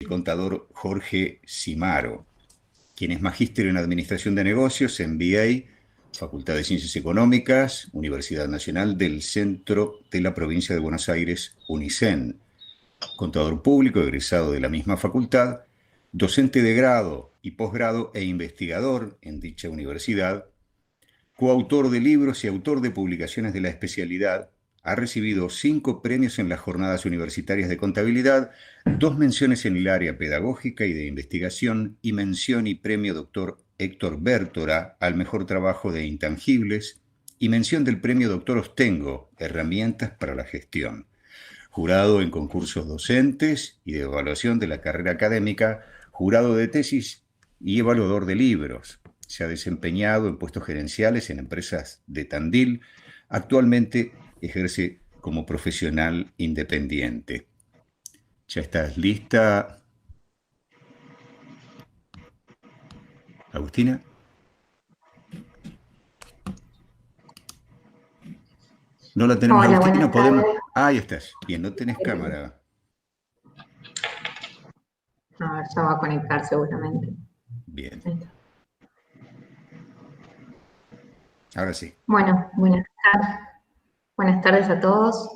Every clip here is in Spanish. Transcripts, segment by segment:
el contador Jorge Simaro, quien es magíster en Administración de Negocios, MBA, Facultad de Ciencias Económicas, Universidad Nacional del Centro de la Provincia de Buenos Aires, UNICEN, contador público egresado de la misma facultad, docente de grado y posgrado e investigador en dicha universidad, coautor de libros y autor de publicaciones de la especialidad. Ha recibido 5 premios en las jornadas universitarias de contabilidad, 2 menciones en el área pedagógica y de investigación y mención y premio Dr. Héctor Bértora al mejor trabajo de intangibles y mención del premio Dr. Ostengo, herramientas para la gestión. Jurado en concursos docentes y de evaluación de la carrera académica, jurado de tesis y evaluador de libros. Se ha desempeñado en puestos gerenciales en empresas de Tandil. Actualmente ejerce como profesional independiente. ¿Ya estás lista, Agustina? No la tenemos, Hola, Agustina, buenas tardes. podemos... Ahí estás. Bien, no tenés cámara. A ver, ya va a conectar seguramente. Bien, Ahí está. ahora sí. Bueno, buenas tardes a todos.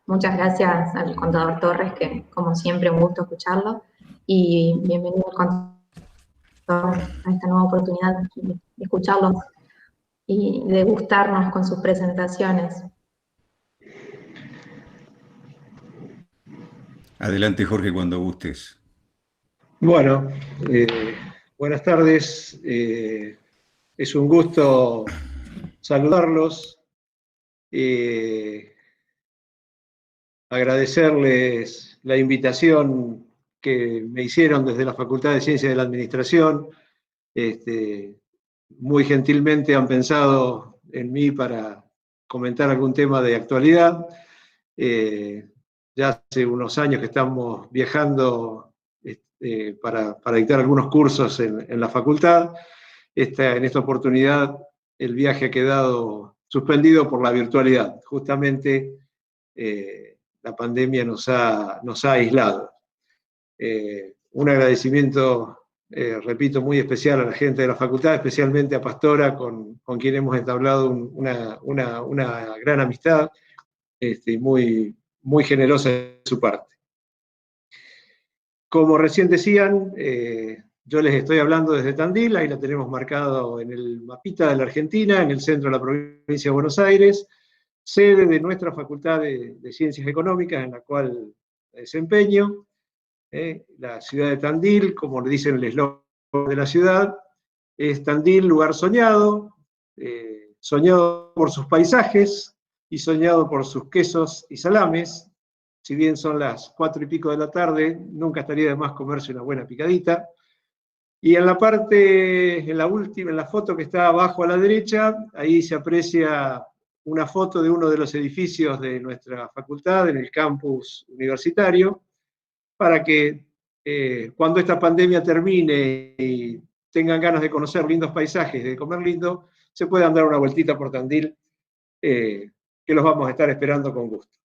Muchas gracias al contador Torres, que como siempre un gusto escucharlo. Y bienvenido al contador a esta nueva oportunidad de escucharlo y de gustarnos con sus presentaciones. Adelante, Jorge, cuando gustes. Bueno, buenas tardes. Es un gusto saludarlos. Agradecerles la invitación que me hicieron desde la Facultad de Ciencias de la Administración. Muy gentilmente han pensado en mí para comentar algún tema de actualidad. Ya hace unos años que estamos viajando para dictar algunos cursos en la facultad. En esta oportunidad el viaje ha quedado suspendido por la virtualidad. Justamente la pandemia nos ha aislado. Un agradecimiento, repito, muy especial a la gente de la facultad, especialmente a Pastora, con quien hemos entablado una gran amistad, muy generosa de su parte. Como recién decían, yo les estoy hablando desde Tandil, ahí la tenemos marcado en el mapita de la Argentina, en el centro de la provincia de Buenos Aires, sede de nuestra Facultad de Ciencias Económicas, en la cual desempeño. La ciudad de Tandil, como le dicen el eslogan de la ciudad, es Tandil, lugar soñado, soñado por sus paisajes y soñado por sus quesos y salames. Si bien son las 4 y pico de la tarde, nunca estaría de más comerse una buena picadita. Y en la parte, en la foto que está abajo a la derecha, ahí se aprecia una foto de uno de los edificios de nuestra facultad, en el campus universitario, para que cuando esta pandemia termine y tengan ganas de conocer lindos paisajes, de comer lindo, se puedan dar una vueltita por Tandil, que los vamos a estar esperando con gusto.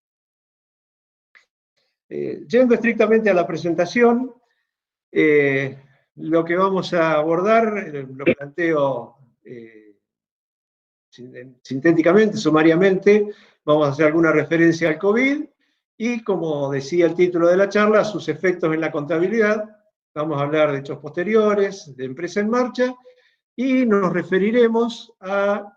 Yendo estrictamente a la presentación, lo que vamos a abordar, lo planteo sintéticamente, sumariamente, vamos a hacer alguna referencia al COVID y, como decía el título de la charla, sus efectos en la contabilidad. Vamos a hablar de hechos posteriores, de empresa en marcha, y nos referiremos a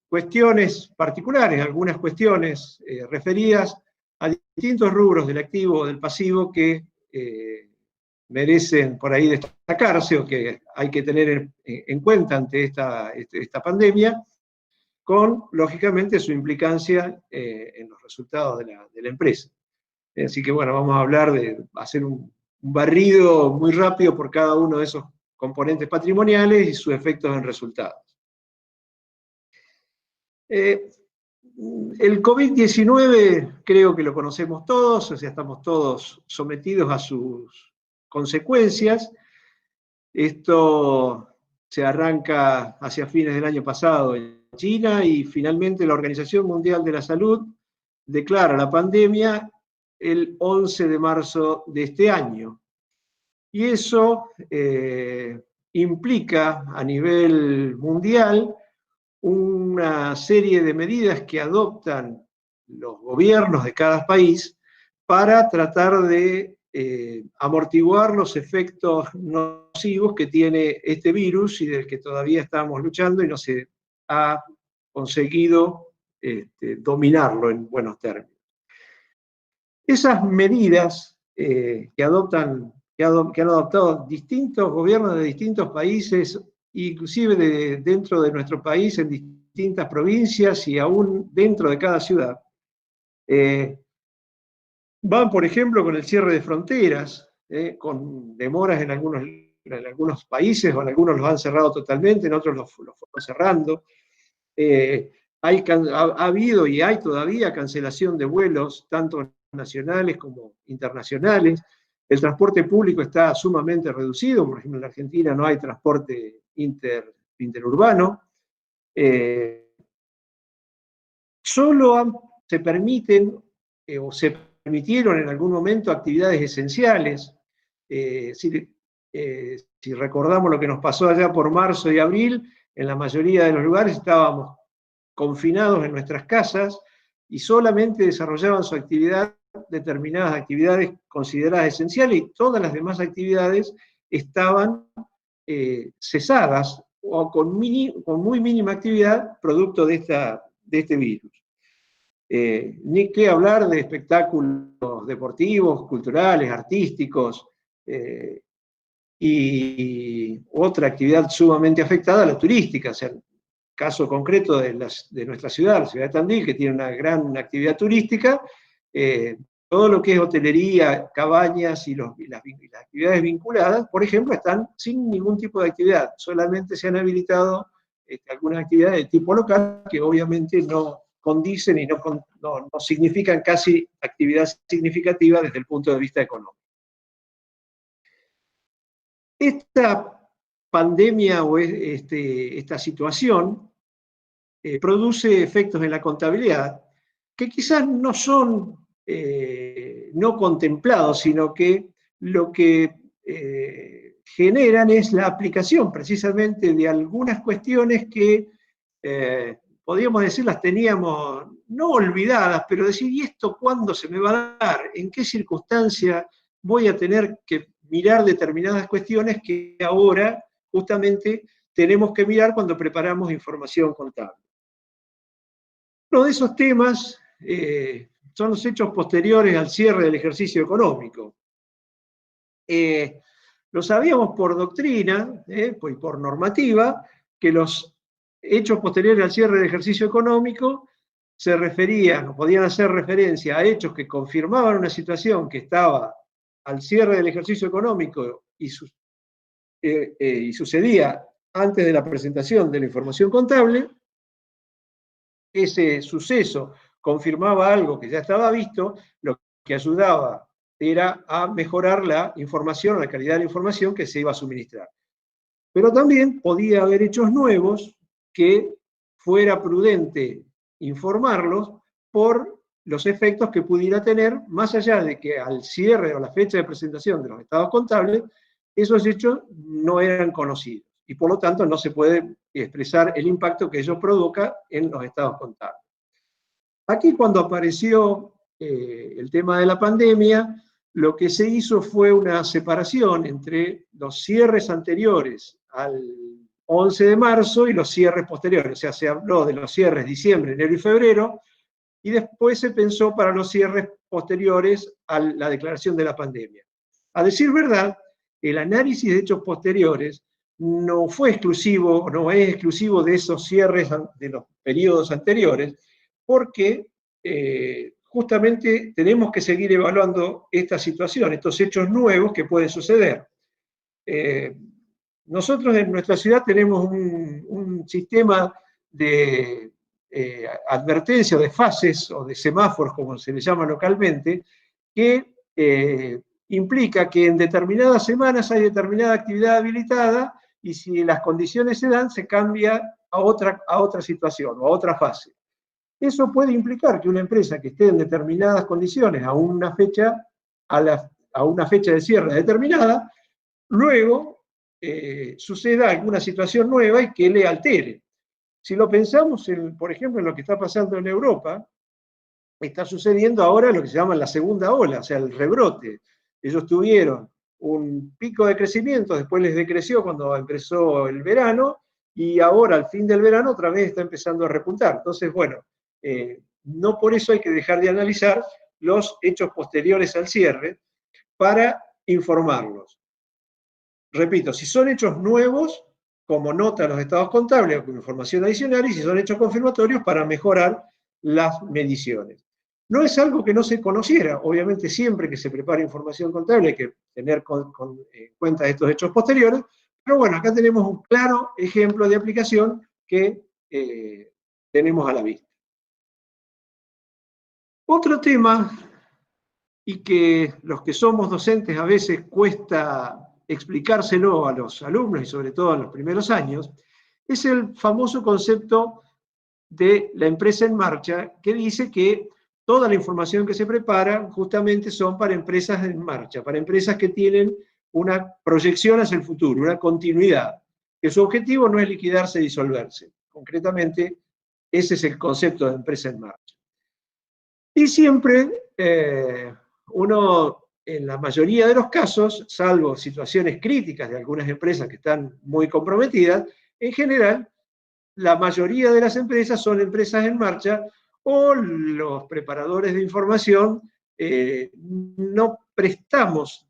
cuestiones particulares, algunas cuestiones referidas a distintos rubros del activo o del pasivo que merecen por ahí destacarse o que hay que tener en cuenta ante esta pandemia, con, lógicamente, su implicancia en los resultados de la empresa. Así que, bueno, vamos a hablar de hacer un barrido muy rápido por cada uno de esos componentes patrimoniales y sus efectos en resultados. El COVID-19 creo que lo conocemos todos, o sea, estamos todos sometidos a sus consecuencias. Esto se arranca hacia fines del año pasado en China y finalmente la Organización Mundial de la Salud declara la pandemia el 11 de marzo de este año. Y eso implica a nivel mundial una serie de medidas que adoptan los gobiernos de cada país para tratar de amortiguar los efectos nocivos que tiene este virus y del que todavía estamos luchando y no se ha conseguido dominarlo en buenos términos. Esas medidas que han adoptado distintos gobiernos de distintos países, inclusive dentro de nuestro país, en distintas provincias y aún dentro de cada ciudad, van, por ejemplo, con el cierre de fronteras, con demoras en algunos países, o en algunos los han cerrado totalmente, en otros los fueron cerrando. Ha habido y hay todavía cancelación de vuelos, tanto nacionales como internacionales. El transporte público está sumamente reducido, por ejemplo, en la Argentina no hay transporte interurbano. Solo se permiten o se permitieron en algún momento actividades esenciales. Si recordamos lo que nos pasó allá por marzo y abril, en la mayoría de los lugares estábamos confinados en nuestras casas y solamente desarrollaban su actividad determinadas actividades consideradas esenciales y todas las demás actividades estaban cesadas o con muy mínima actividad producto de este virus. Ni qué hablar de espectáculos deportivos, culturales, artísticos, y otra actividad sumamente afectada, la turística. O sea, el caso concreto de nuestra ciudad, la ciudad de Tandil, que tiene una gran actividad turística, todo lo que es hotelería, cabañas y las actividades vinculadas, por ejemplo, están sin ningún tipo de actividad. Solamente se han habilitado algunas actividades de tipo local que obviamente no condicen y no significan casi actividad significativa desde el punto de vista económico. Esta pandemia o esta situación produce efectos en la contabilidad que quizás no son no contemplados, sino que lo que generan es la aplicación precisamente de algunas cuestiones que podríamos decir las teníamos no olvidadas, pero decir, ¿y esto cuándo se me va a dar? ¿En qué circunstancia voy a tener que mirar determinadas cuestiones que ahora justamente tenemos que mirar cuando preparamos información contable? Uno de esos temas son los hechos posteriores al cierre del ejercicio económico. Lo sabíamos por doctrina y por normativa, que los hechos posteriores al cierre del ejercicio económico se referían o podían hacer referencia a hechos que confirmaban una situación que estaba al cierre del ejercicio económico y sucedía antes de la presentación de la información contable. Ese suceso confirmaba algo que ya estaba visto, lo que ayudaba era a mejorar la información, la calidad de la información que se iba a suministrar. Pero también podía haber hechos nuevos que fuera prudente informarlos por los efectos que pudiera tener, más allá de que al cierre o la fecha de presentación de los estados contables, esos hechos no eran conocidos. Y por lo tanto no se puede expresar el impacto que ello provoca en los estados contables. Aquí, cuando apareció el tema de la pandemia, lo que se hizo fue una separación entre los cierres anteriores al 11 de marzo y los cierres posteriores. O sea, se habló de los cierres diciembre, enero y febrero, y después se pensó para los cierres posteriores a la declaración de la pandemia. A decir verdad, el análisis de hechos posteriores no fue exclusivo, no es exclusivo de esos cierres de los periodos anteriores, porque justamente tenemos que seguir evaluando esta situación, estos hechos nuevos que pueden suceder. Nosotros en nuestra ciudad tenemos un sistema de advertencia, de fases o de semáforos, como se le llama localmente, que implica que en determinadas semanas hay determinada actividad habilitada y si las condiciones se dan, se cambia a otra situación o a otra fase. Eso puede implicar que una empresa que esté en determinadas condiciones a una fecha de cierre determinada, luego suceda alguna situación nueva y que le altere. Si lo pensamos, por ejemplo, en lo que está pasando en Europa, está sucediendo ahora lo que se llama la segunda ola, o sea, el rebrote. Ellos tuvieron un pico de crecimiento, después les decreció cuando empezó el verano, y ahora al fin del verano otra vez está empezando a repuntar. Entonces, bueno, no por eso hay que dejar de analizar los hechos posteriores al cierre para informarlos. Repito, si son hechos nuevos, como nota a los estados contables o como información adicional, y si son hechos confirmatorios, para mejorar las mediciones. No es algo que no se conociera, obviamente siempre que se prepara información contable hay que tener en cuenta estos hechos posteriores, pero bueno, acá tenemos un claro ejemplo de aplicación que tenemos a la vista. Otro tema, y que los que somos docentes a veces cuesta explicárselo a los alumnos y sobre todo en los primeros años, es el famoso concepto de la empresa en marcha, que dice que toda la información que se prepara justamente son para empresas en marcha, para empresas que tienen una proyección hacia el futuro, una continuidad, que su objetivo no es liquidarse y disolverse. Concretamente, ese es el concepto de empresa en marcha. Y siempre uno, en la mayoría de los casos, salvo situaciones críticas de algunas empresas que están muy comprometidas, en general, la mayoría de las empresas son empresas en marcha o los preparadores de información no prestamos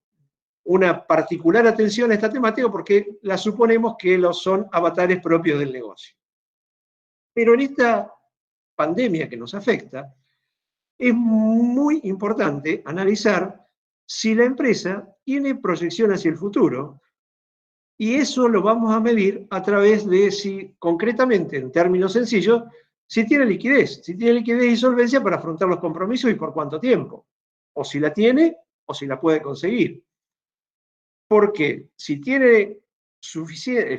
una particular atención a esta temática porque la suponemos que son avatares propios del negocio. Pero en esta pandemia que nos afecta, es muy importante analizar si la empresa tiene proyección hacia el futuro, y eso lo vamos a medir a través de si, concretamente, en términos sencillos, si tiene liquidez y solvencia para afrontar los compromisos y por cuánto tiempo, o si la tiene o si la puede conseguir. Porque si tiene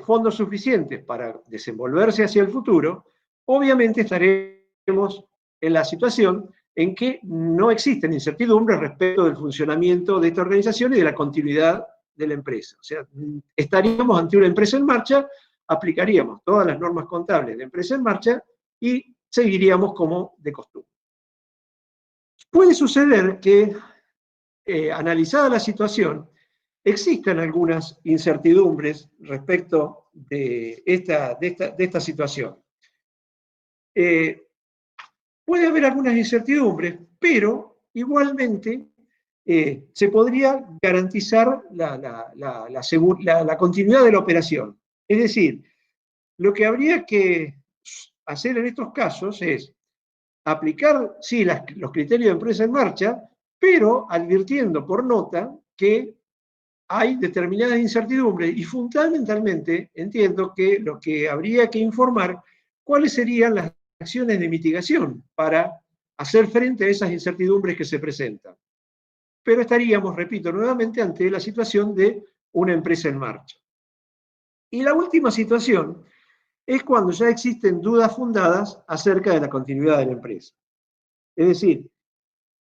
fondos suficientes para desenvolverse hacia el futuro, obviamente estaremos en la situación en que no existen incertidumbres respecto del funcionamiento de esta organización y de la continuidad de la empresa. O sea, estaríamos ante una empresa en marcha, aplicaríamos todas las normas contables de empresa en marcha y seguiríamos como de costumbre. Puede suceder que, analizada la situación, existan algunas incertidumbres respecto de esta situación. Puede haber algunas incertidumbres, pero igualmente se podría garantizar la continuidad de la operación. Es decir, lo que habría que hacer en estos casos es aplicar, sí, los criterios de empresa en marcha, pero advirtiendo por nota que hay determinadas incertidumbres y fundamentalmente entiendo que lo que habría que informar cuáles serían las acciones de mitigación para hacer frente a esas incertidumbres que se presentan. Pero estaríamos, repito nuevamente, ante la situación de una empresa en marcha. Y la última situación es cuando ya existen dudas fundadas acerca de la continuidad de la empresa. Es decir,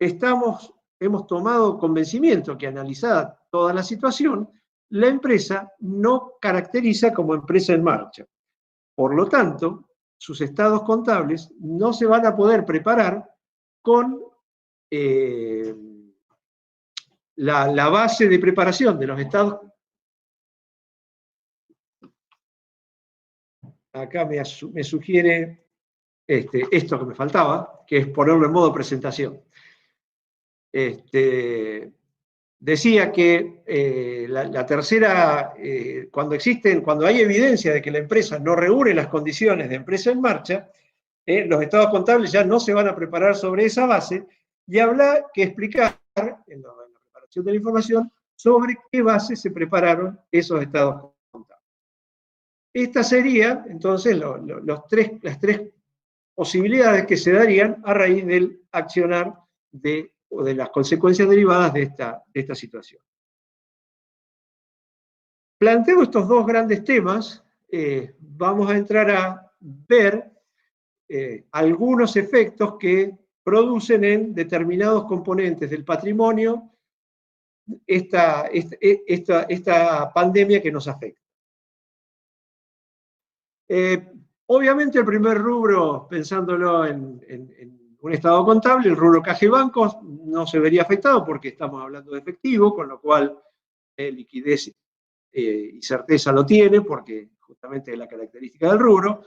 hemos tomado convencimiento que, analizada toda la situación, la empresa no caracteriza como empresa en marcha. Por lo tanto, sus estados contables no se van a poder preparar con la base de preparación de los estados. Acá me sugiere esto que me faltaba, que es ponerlo en modo presentación. Decía que la tercera, cuando hay evidencia de que la empresa no reúne las condiciones de empresa en marcha, los estados contables ya no se van a preparar sobre esa base y habrá que explicar en la preparación de la información sobre qué base se prepararon esos estados contables. Estas serían entonces las tres posibilidades que se darían a raíz del accionar o de las consecuencias derivadas de esta situación. Planteo estos dos grandes temas, vamos a entrar a ver algunos efectos que producen en determinados componentes del patrimonio esta pandemia que nos afecta. Obviamente el primer rubro, pensándolo en un estado contable, el rubro caja y bancos, no se vería afectado porque estamos hablando de efectivo, con lo cual liquidez y certeza lo tiene, porque justamente es la característica del rubro.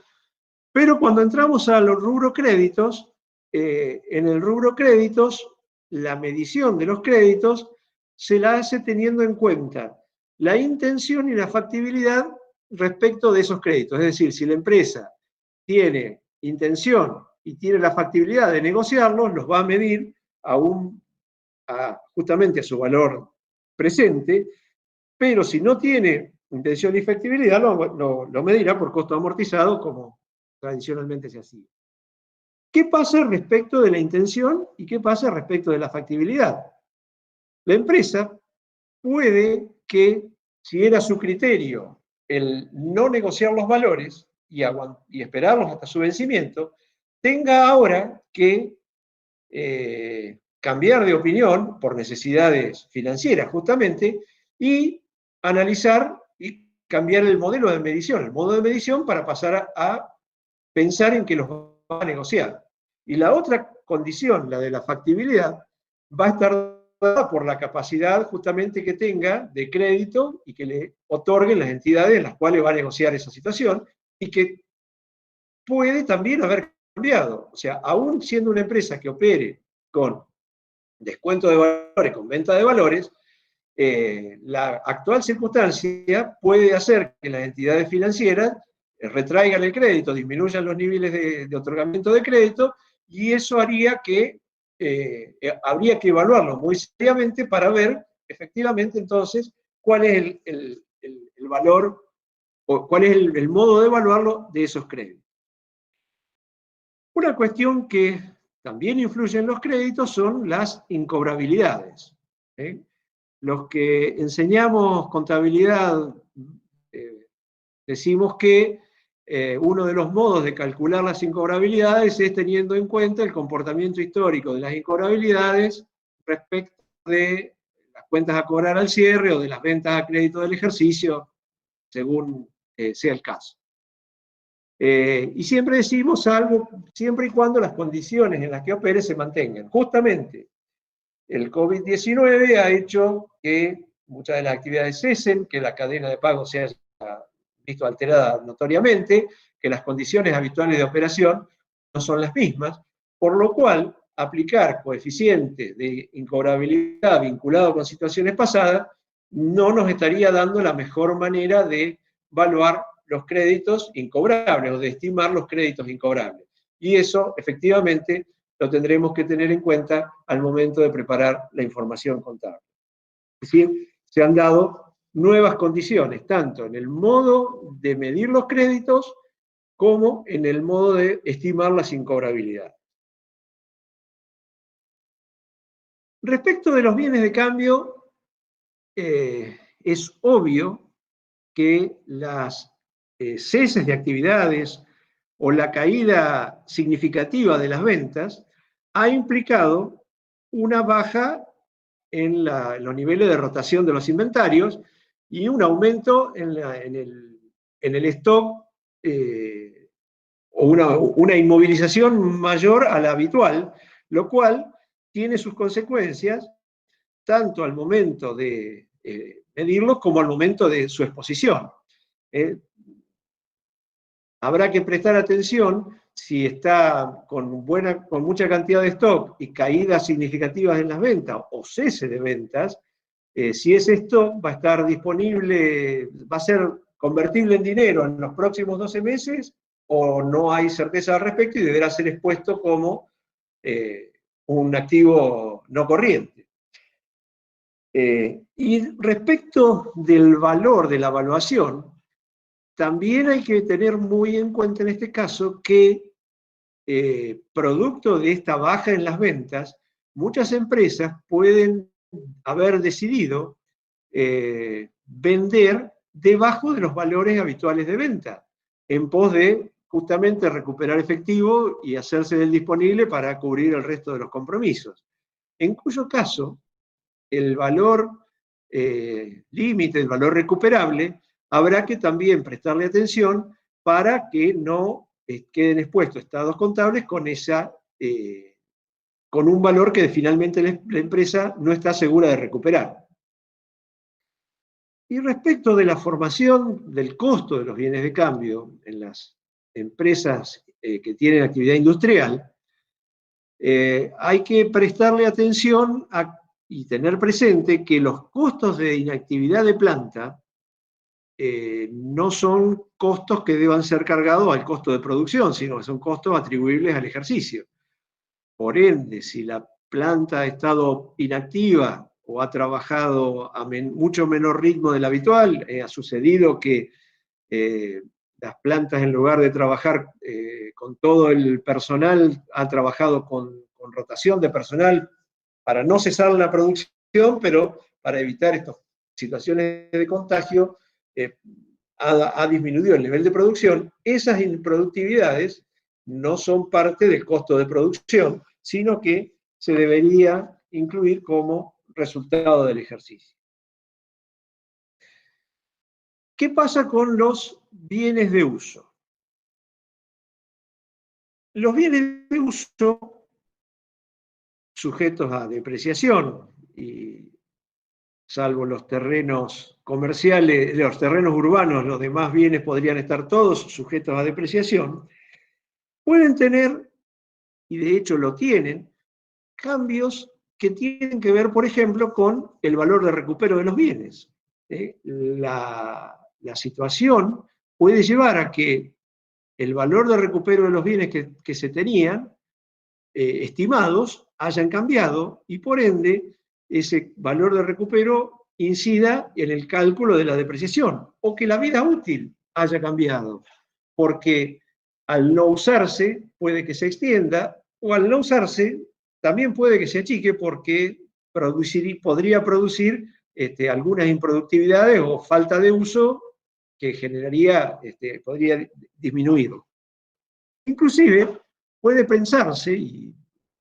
Pero cuando entramos a los rubro créditos, en el rubro créditos, la medición de los créditos se la hace teniendo en cuenta la intención y la factibilidad respecto de esos créditos. Es decir, si la empresa tiene intención y tiene la factibilidad de negociarlos, los va a medir justamente a su valor presente, pero si no tiene intención y factibilidad, lo medirá por costo amortizado, como tradicionalmente se hacía. ¿Qué pasa respecto de la intención y qué pasa respecto de la factibilidad? La empresa puede que, si era su criterio el no negociar los valores y esperarlos hasta su vencimiento, tenga ahora que cambiar de opinión por necesidades financieras justamente y analizar y cambiar el modelo de medición, el modo de medición para pasar a pensar en que los va a negociar. Y la otra condición, la de la factibilidad, va a estar dada por la capacidad justamente que tenga de crédito y que le otorguen las entidades en las cuales va a negociar esa situación y que puede también haber cambiado. O sea, aún siendo una empresa que opere con descuento de valores, con venta de valores, la actual circunstancia puede hacer que las entidades financieras retraigan el crédito, disminuyan los niveles de otorgamiento de crédito, y eso haría que habría que evaluarlo muy seriamente para ver efectivamente entonces cuál es el valor o cuál es el modo de evaluarlo de esos créditos. Una cuestión que también influye en los créditos son las incobrabilidades. Los que enseñamos contabilidad decimos que uno de los modos de calcular las incobrabilidades es teniendo en cuenta el comportamiento histórico de las incobrabilidades respecto de las cuentas a cobrar al cierre o de las ventas a crédito del ejercicio, según sea el caso. Y siempre decimos algo, siempre y cuando las condiciones en las que opere se mantengan. Justamente, el COVID-19 ha hecho que muchas de las actividades cesen, que la cadena de pago se haya visto alterada notoriamente, que las condiciones habituales de operación no son las mismas, por lo cual aplicar coeficientes de incobrabilidad vinculado con situaciones pasadas no nos estaría dando la mejor manera de evaluar los créditos incobrables o de estimar los créditos incobrables. Y eso, efectivamente, lo tendremos que tener en cuenta al momento de preparar la información contable. Es decir, se han dado nuevas condiciones, tanto en el modo de medir los créditos como en el modo de estimar las incobrabilidades. Respecto de los bienes de cambio, es obvio que las ceses de actividades o la caída significativa de las ventas ha implicado una baja en los niveles de rotación de los inventarios y un aumento en el stock o una inmovilización mayor a la habitual, lo cual tiene sus consecuencias tanto al momento de medirlos como al momento de su exposición. Habrá que prestar atención si está con mucha cantidad de stock y caídas significativas en las ventas o cese de ventas, si ese stock va a estar disponible, va a ser convertible en dinero en los próximos 12 meses o no hay certeza al respecto y deberá ser expuesto como un activo no corriente. Y respecto del valor de la evaluación, también hay que tener muy en cuenta en este caso que producto de esta baja en las ventas, muchas empresas pueden haber decidido vender debajo de los valores habituales de venta, en pos de justamente recuperar efectivo y hacerse del disponible para cubrir el resto de los compromisos. En cuyo caso, el valor límite, el valor recuperable, habrá que también prestarle atención para que no queden expuestos estados contables con un valor que finalmente la empresa no está segura de recuperar. Y respecto de la formación del costo de los bienes de cambio en las empresas que tienen actividad industrial, hay que prestarle atención y tener presente que los costos de inactividad de planta no son costos que deban ser cargados al costo de producción, sino que son costos atribuibles al ejercicio. Por ende, si la planta ha estado inactiva o ha trabajado a mucho menor ritmo del habitual, ha sucedido que las plantas, en lugar de trabajar con todo el personal, han trabajado con rotación de personal para no cesar la producción, pero para evitar estas situaciones de contagio, ha disminuido el nivel de producción. Esas improductividades no son parte del costo de producción, sino que se debería incluir como resultado del ejercicio. ¿Qué pasa con los bienes de uso? Los bienes de uso sujetos a depreciación, y salvo los terrenos comerciales, los terrenos urbanos, los demás bienes podrían estar todos sujetos a depreciación, pueden tener, y de hecho lo tienen, cambios que tienen que ver, por ejemplo, con el valor de recupero de los bienes. La situación puede llevar a que el valor de recupero de los bienes que se tenían estimados hayan cambiado y por ende ese valor de recupero incida en el cálculo de la depreciación, o que la vida útil haya cambiado, porque al no usarse puede que se extienda, o al no usarse también puede que se achique porque podría producir algunas improductividades o falta de uso que podría disminuirlo. Inclusive puede pensarse, y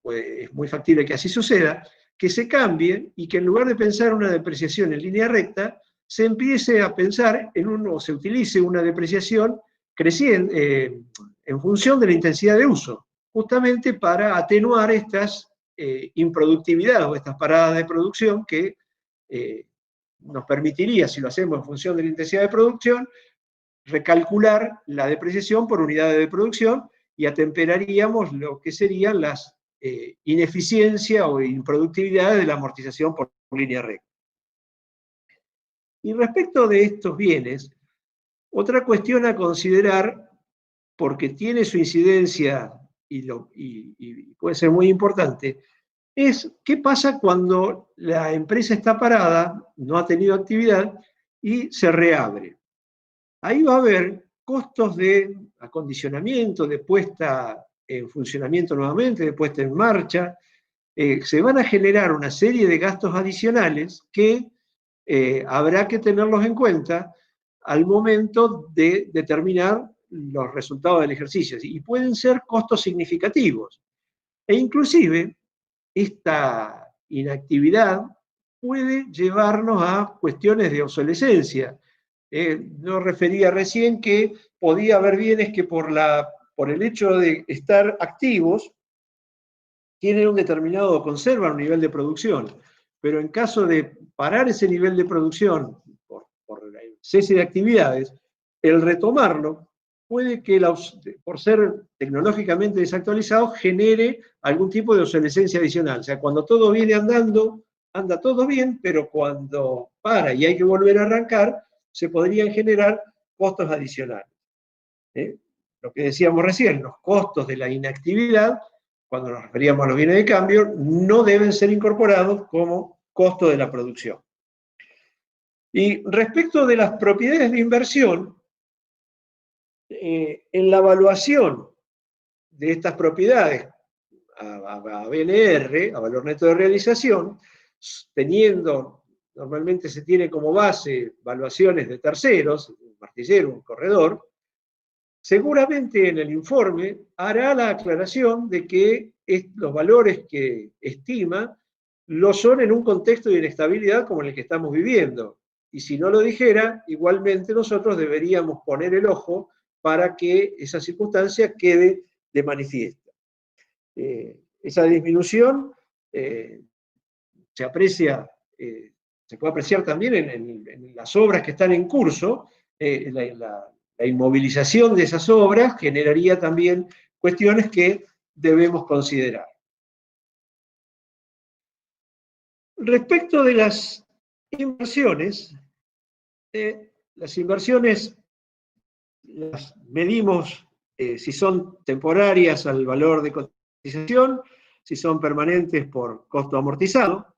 es muy factible que así suceda, que se cambie y que en lugar de pensar una depreciación en línea recta, se empiece a pensar o se utilice una depreciación creciente en función de la intensidad de uso, justamente para atenuar estas improductividades o estas paradas de producción que nos permitiría, si lo hacemos en función de la intensidad de producción, recalcular la depreciación por unidades de producción y atemperaríamos lo que serían las ineficiencia o improductividades de la amortización por línea recta. Y respecto de estos bienes, otra cuestión a considerar, porque tiene su incidencia y puede ser muy importante, es qué pasa cuando la empresa está parada, no ha tenido actividad y se reabre. Ahí va a haber costos de acondicionamiento, de puesta en funcionamiento nuevamente, de puesta en marcha. Se van a generar una serie de gastos adicionales que habrá que tenerlos en cuenta al momento de determinar los resultados del ejercicio. Y pueden ser costos significativos. E inclusive, esta inactividad puede llevarnos a cuestiones de obsolescencia. Yo refería recién que podía haber bienes que por el hecho de estar activos tienen un determinado, conservan un nivel de producción, pero en caso de parar ese nivel de producción por el cese de actividades, el retomarlo puede que, por ser tecnológicamente desactualizado, genere algún tipo de obsolescencia adicional. O sea, cuando todo viene andando, anda todo bien, pero cuando para y hay que volver a arrancar, se podrían generar costos adicionales. Lo que decíamos recién, los costos de la inactividad, cuando nos referíamos a los bienes de cambio, no deben ser incorporados como costo de la producción. Y respecto de las propiedades de inversión, en la evaluación de estas propiedades a BNR, a valor neto de realización, normalmente se tiene como base valuaciones de terceros, un martillero, un corredor, seguramente en el informe hará la aclaración de que los valores que estima lo son en un contexto de inestabilidad como en el que estamos viviendo. Y si no lo dijera, igualmente nosotros deberíamos poner el ojo para que esa circunstancia quede de manifiesto. Esa disminución se aprecia, se puede apreciar también en las obras que están en curso. La inmovilización de esas obras generaría también cuestiones que debemos considerar. Respecto de las inversiones las medimos si son temporarias al valor de cotización, si son permanentes por costo amortizado.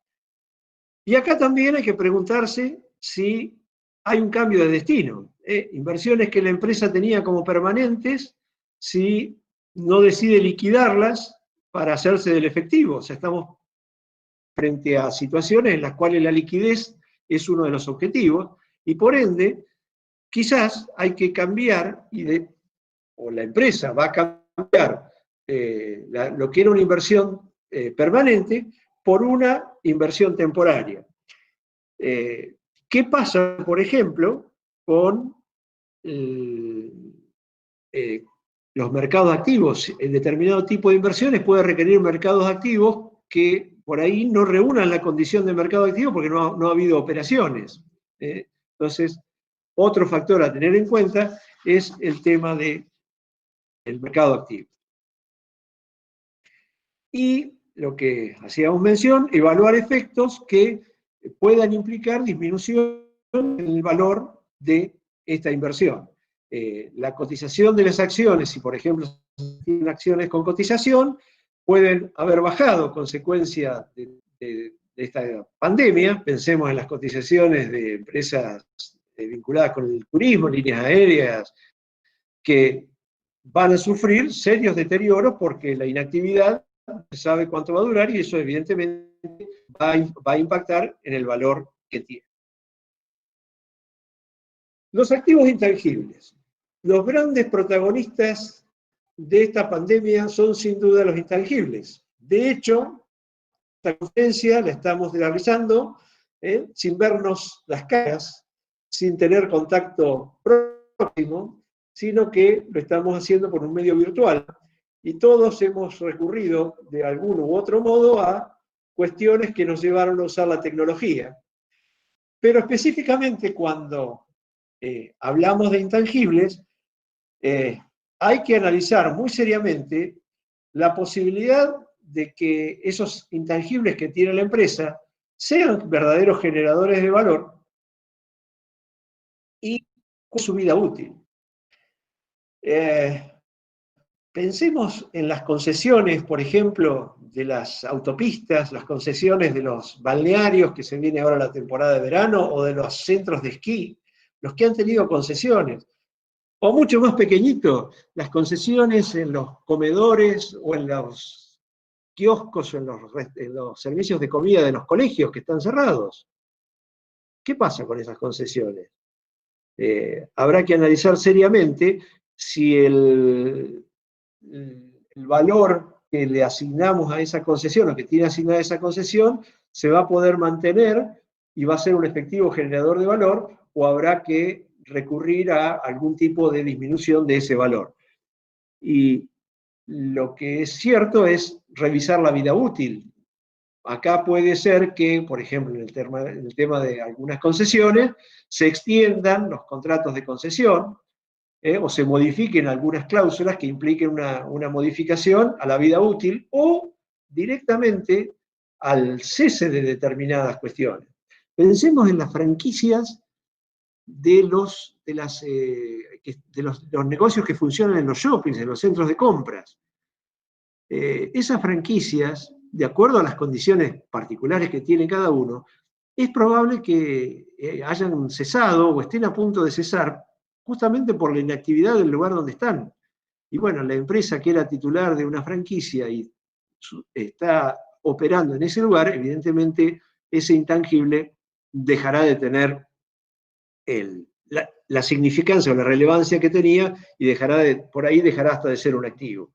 Y acá también hay que preguntarse si hay un cambio de destino. Inversiones que la empresa tenía como permanentes, si no decide liquidarlas para hacerse del efectivo. O sea, estamos frente a situaciones en las cuales la liquidez es uno de los objetivos, y por ende, quizás hay que cambiar, o la empresa va a cambiar lo que era una inversión permanente por una inversión temporaria. ¿Qué pasa, por ejemplo, con los mercados activos? En determinado tipo de inversiones puede requerir mercados activos que por ahí no reúnan la condición de mercado activo porque no ha habido operaciones. Entonces, otro factor a tener en cuenta es el tema del mercado activo. Y lo que hacíamos mención, evaluar efectos que puedan implicar disminución en el valor de esta inversión. La cotización de las acciones, si por ejemplo tienen acciones con cotización, pueden haber bajado consecuencia de esta pandemia. Pensemos en las cotizaciones de empresas vinculadas con el turismo, líneas aéreas, que van a sufrir serios deterioros porque la inactividad no se sabe cuánto va a durar y eso evidentemente va a impactar en el valor que tiene. Los activos intangibles. Los grandes protagonistas de esta pandemia son sin duda los intangibles. De hecho, esta conferencia la estamos realizando sin vernos las caras, sin tener contacto próximo, sino que lo estamos haciendo por un medio virtual. Y todos hemos recurrido de algún u otro modo a cuestiones que nos llevaron a usar la tecnología. Pero específicamente cuando hablamos de intangibles, hay que analizar muy seriamente la posibilidad de que esos intangibles que tiene la empresa sean verdaderos generadores de valor y con su vida útil. Pensemos en las concesiones, por ejemplo, de las autopistas, las concesiones de los balnearios, que se viene ahora la temporada de verano, o de los centros de esquí, los que han tenido concesiones. O mucho más pequeñito, las concesiones en los comedores o en los kioscos o en los servicios de comida de los colegios que están cerrados. ¿Qué pasa con esas concesiones? Habrá que analizar seriamente si el valor que le asignamos a esa concesión o que tiene asignada esa concesión se va a poder mantener y va a ser un efectivo generador de valor, o habrá que recurrir a algún tipo de disminución de ese valor. Y lo que es cierto es revisar la vida útil. Acá puede ser que, por ejemplo, en el tema de algunas concesiones, se extiendan los contratos de concesión, o se modifiquen algunas cláusulas que impliquen una modificación a la vida útil o directamente al cese de determinadas cuestiones. Pensemos en las franquicias de los negocios que funcionan en los shoppings, en los centros de compras. Esas franquicias, de acuerdo a las condiciones particulares que tiene cada uno, es probable que hayan cesado o estén a punto de cesar justamente por la inactividad del lugar donde están. Y bueno, la empresa que era titular de una franquicia y está operando en ese lugar, evidentemente ese intangible dejará de tener la significancia o la relevancia que tenía y por ahí dejará hasta de ser un activo.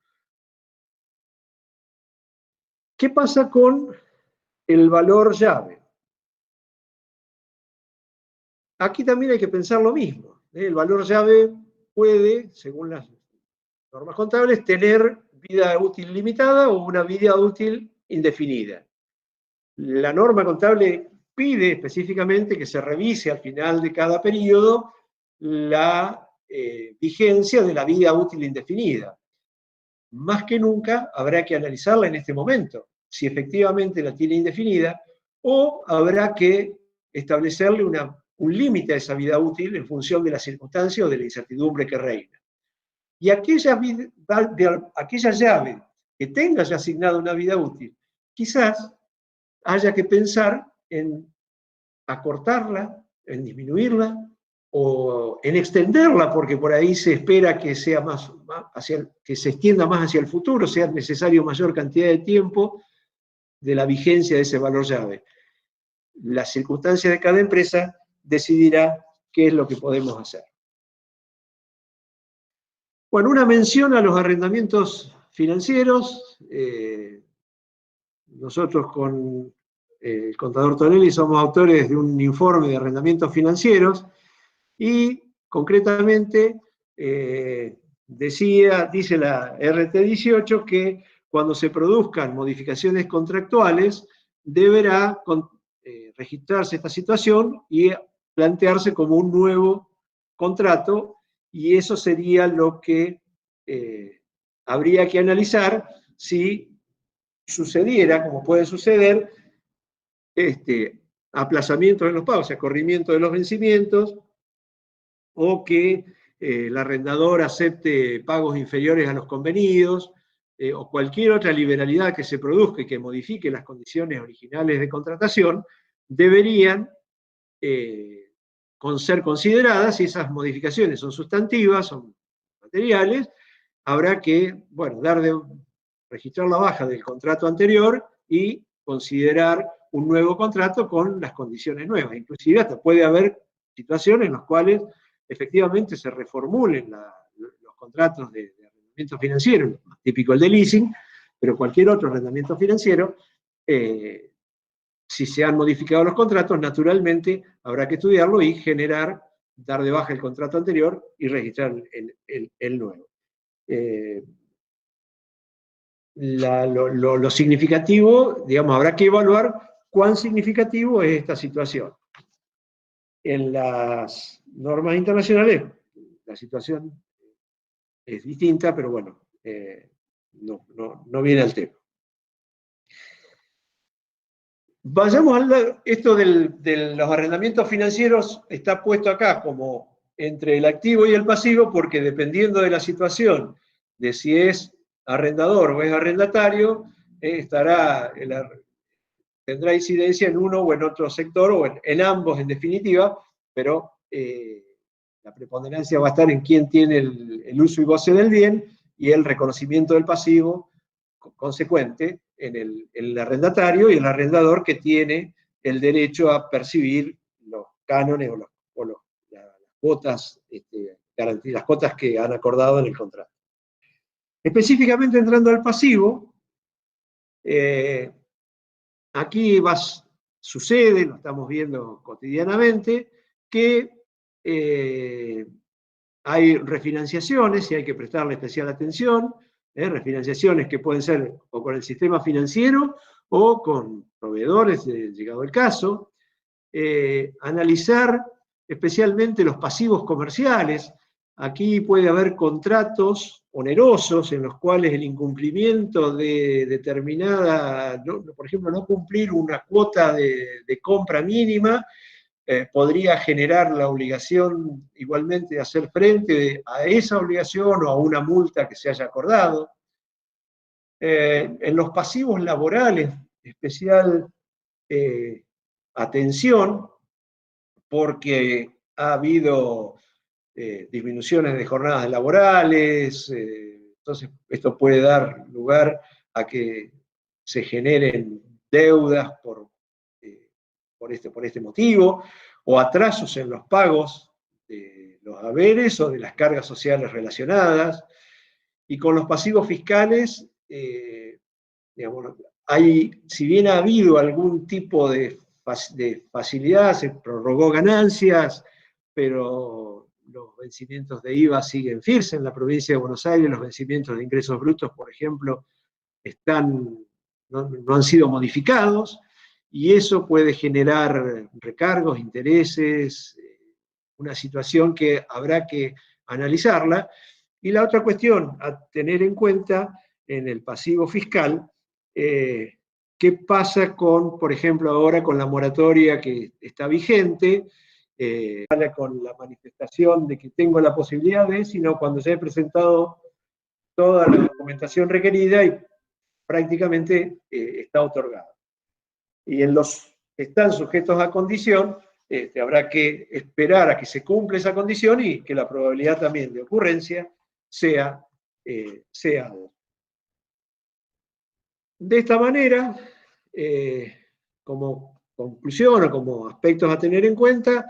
¿Qué pasa con el valor llave? Aquí también hay que pensar lo mismo. El valor llave puede, según las normas contables, tener vida útil limitada o una vida útil indefinida. La norma contable pide específicamente que se revise al final de cada periodo la vigencia de la vida útil indefinida. Más que nunca habrá que analizarla en este momento, si efectivamente la tiene indefinida, o habrá que establecerle un límite a esa vida útil en función de la circunstancia o de la incertidumbre que reina. Y aquella llave que tenga ya asignada una vida útil, quizás haya que pensar en acortarla, en disminuirla o en extenderla, porque por ahí se espera que sea que se extienda más hacia el futuro, sea necesario mayor cantidad de tiempo de la vigencia de ese valor llave. Las circunstancias de cada empresa decidirá qué es lo que podemos hacer. Bueno, una mención a los arrendamientos financieros. Nosotros con el contador Tonelli somos autores de un informe de arrendamientos financieros y concretamente dice la RT 18 que cuando se produzcan modificaciones contractuales deberá registrarse esta situación y plantearse como un nuevo contrato, y eso sería lo que habría que analizar si sucediera, como puede suceder, aplazamiento de los pagos, o sea, corrimiento de los vencimientos, o que el arrendador acepte pagos inferiores a los convenidos, o cualquier otra liberalidad que se produzca y que modifique las condiciones originales de contratación, deberían ser consideradas. Si esas modificaciones son sustantivas, son materiales, habrá que, bueno, registrar la baja del contrato anterior y considerar un nuevo contrato con las condiciones nuevas. Inclusive hasta puede haber situaciones en las cuales efectivamente se reformulen los contratos de arrendamiento financiero, típico el de leasing, pero cualquier otro arrendamiento financiero, si se han modificado los contratos, naturalmente habrá que estudiarlo y dar de baja el contrato anterior y registrar el nuevo. Lo significativo, digamos, habrá que evaluar cuán significativo es esta situación. En las normas internacionales la situación es distinta, pero bueno, no viene al tema. Vayamos esto de los arrendamientos financieros está puesto acá como entre el activo y el pasivo, porque dependiendo de la situación, de si es arrendador o es arrendatario, tendrá incidencia en uno o en otro sector, o en ambos en definitiva, pero la preponderancia va a estar en quién tiene el uso y goce del bien, y el reconocimiento del pasivo consecuente en el arrendatario y el arrendador, que tiene el derecho a percibir los cánones o las cuotas, las cuotas que han acordado en el contrato. Específicamente entrando al pasivo, aquí sucede, lo estamos viendo cotidianamente, que hay refinanciaciones y hay que prestarle especial atención, refinanciaciones que pueden ser o con el sistema financiero o con proveedores, llegado el caso. Analizar especialmente los pasivos comerciales. Aquí puede haber contratos onerosos en los cuales el incumplimiento de determinada, por ejemplo, no cumplir una cuota de compra mínima, podría generar la obligación igualmente de hacer frente a esa obligación o a una multa que se haya acordado. En los pasivos laborales, especial atención, porque ha habido disminuciones de jornadas laborales, entonces esto puede dar lugar a que se generen deudas por este motivo, o atrasos en los pagos de los haberes o de las cargas sociales relacionadas. Y con los pasivos fiscales, digamos, si bien ha habido algún tipo de facilidad, se prorrogó ganancias, pero los vencimientos de IVA siguen firmes en la provincia de Buenos Aires, los vencimientos de ingresos brutos, por ejemplo, no han sido modificados, y eso puede generar recargos, intereses, una situación que habrá que analizarla. Y la otra cuestión a tener en cuenta en el pasivo fiscal, ¿qué pasa con, por ejemplo, ahora con la moratoria que está vigente? Con la manifestación de que tengo la posibilidad de, sino cuando ya he presentado toda la documentación requerida y prácticamente está otorgada. Y en los que están sujetos a condición, habrá que esperar a que se cumpla esa condición y que la probabilidad también de ocurrencia sea. De esta manera, como conclusión o como aspectos a tener en cuenta,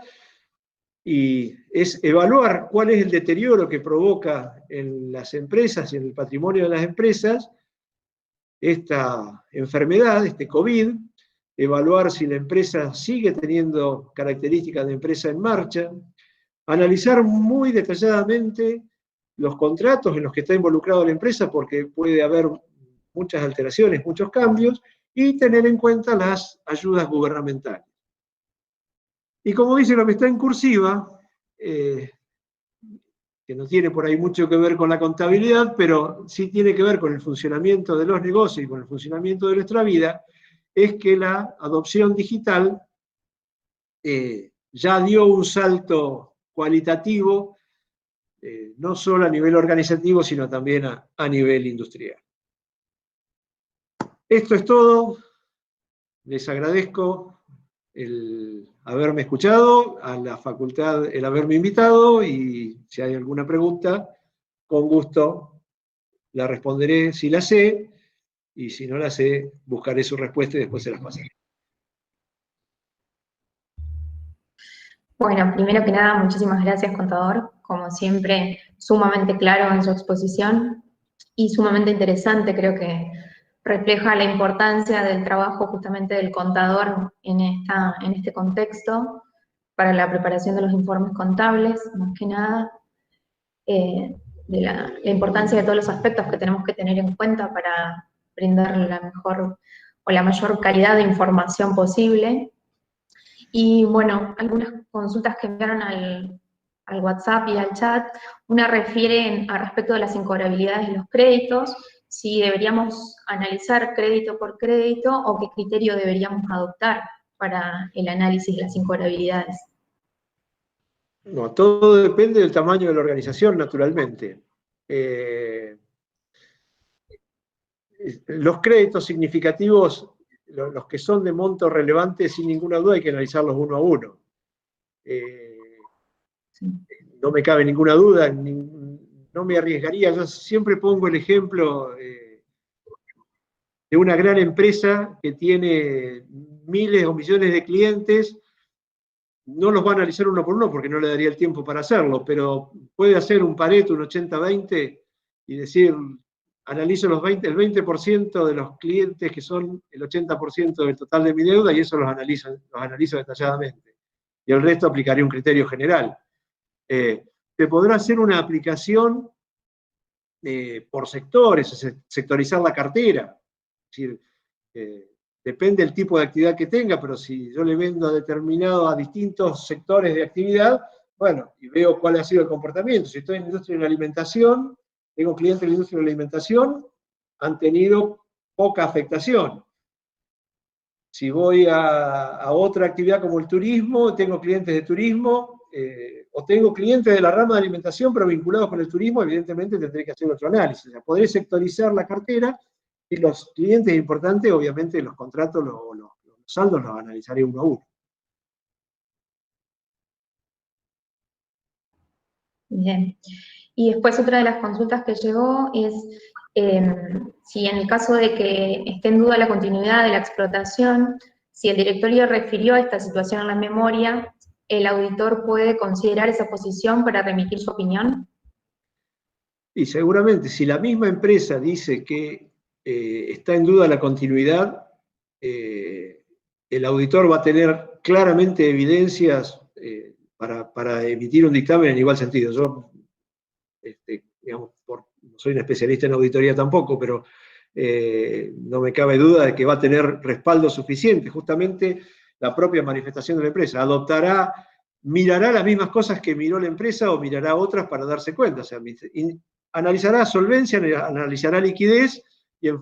y es evaluar cuál es el deterioro que provoca en las empresas y en el patrimonio de las empresas esta enfermedad, este COVID, evaluar si la empresa sigue teniendo características de empresa en marcha, analizar muy detalladamente los contratos en los que está involucrada la empresa, porque puede haber muchas alteraciones, muchos cambios, y tener en cuenta las ayudas gubernamentales. Y como dice lo que está en cursiva, que no tiene por ahí mucho que ver con la contabilidad, pero sí tiene que ver con el funcionamiento de los negocios y con el funcionamiento de nuestra vida, es que la adopción digital ya dio un salto cualitativo, no solo a nivel organizativo, sino también a nivel industrial. Esto es todo. Les agradezco el haberme escuchado, a la facultad el haberme invitado, y si hay alguna pregunta, con gusto la responderé si la sé, y si no la sé, buscaré su respuesta y después se las pasaré. Bueno, primero que nada, muchísimas gracias, contador. Como siempre, sumamente claro en su exposición y sumamente interesante. Creo que refleja la importancia del trabajo justamente del contador en este contexto para la preparación de los informes contables, más que nada, de la importancia de todos los aspectos que tenemos que tener en cuenta para brindar la mejor o la mayor calidad de información posible. Y bueno, algunas consultas que enviaron al WhatsApp y al chat, una refiere a respecto de las incobrabilidades de los créditos, si deberíamos analizar crédito por crédito o qué criterio deberíamos adoptar para el análisis de las incobrabilidades. No, todo depende del tamaño de la organización, naturalmente. Los créditos significativos, los que son de monto relevante, sin ninguna duda hay que analizarlos uno a uno. No me cabe ninguna duda, no me arriesgaría. Yo siempre pongo el ejemplo de una gran empresa que tiene miles o millones de clientes. No los va a analizar uno por uno porque no le daría el tiempo para hacerlo, pero puede hacer un Pareto, un 80-20, y decir, analizo el 20% de los clientes que son el 80% del total de mi deuda, y eso los analizo detalladamente. Y el resto aplicaría un criterio general. Se podrá hacer una aplicación por sectores, sectorizar la cartera. Es decir, depende del tipo de actividad que tenga, pero si yo le vendo a distintos sectores de actividad, bueno, y veo cuál ha sido el comportamiento. Si estoy en la industria de la alimentación, tengo clientes de la industria de la alimentación, han tenido poca afectación. Si voy a otra actividad como el turismo, tengo clientes de turismo, o tengo clientes de la rama de alimentación, pero vinculados con el turismo, evidentemente tendré que hacer otro análisis. O sea, podré sectorizar la cartera, y los clientes importantes, obviamente, los contratos, los saldos los analizaré uno a uno. Bien. Y después otra de las consultas que llegó es si en el caso de que esté en duda la continuidad de la explotación, si el directorio refirió a esta situación en la memoria ¿el auditor puede considerar esa posición para remitir su opinión? Y seguramente, si la misma empresa dice que está en duda la continuidad, el auditor va a tener claramente evidencias para emitir un dictamen en igual sentido. Yo, digamos, no soy un especialista en auditoría tampoco, pero no me cabe duda de que va a tener respaldo suficiente. Justamente la propia manifestación de la empresa mirará las mismas cosas que miró la empresa o mirará otras para darse cuenta. O sea, analizará solvencia, analizará liquidez y en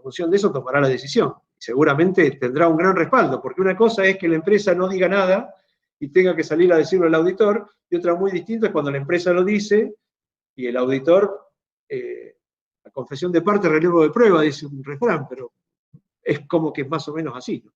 función de eso tomará la decisión. Seguramente tendrá un gran respaldo, porque una cosa es que la empresa no diga nada y tenga que salir a decirlo al auditor, y otra muy distinta es cuando la empresa lo dice y el auditor, la confesión de parte, relevo de prueba, dice un refrán, pero es como que es más o menos así, ¿no?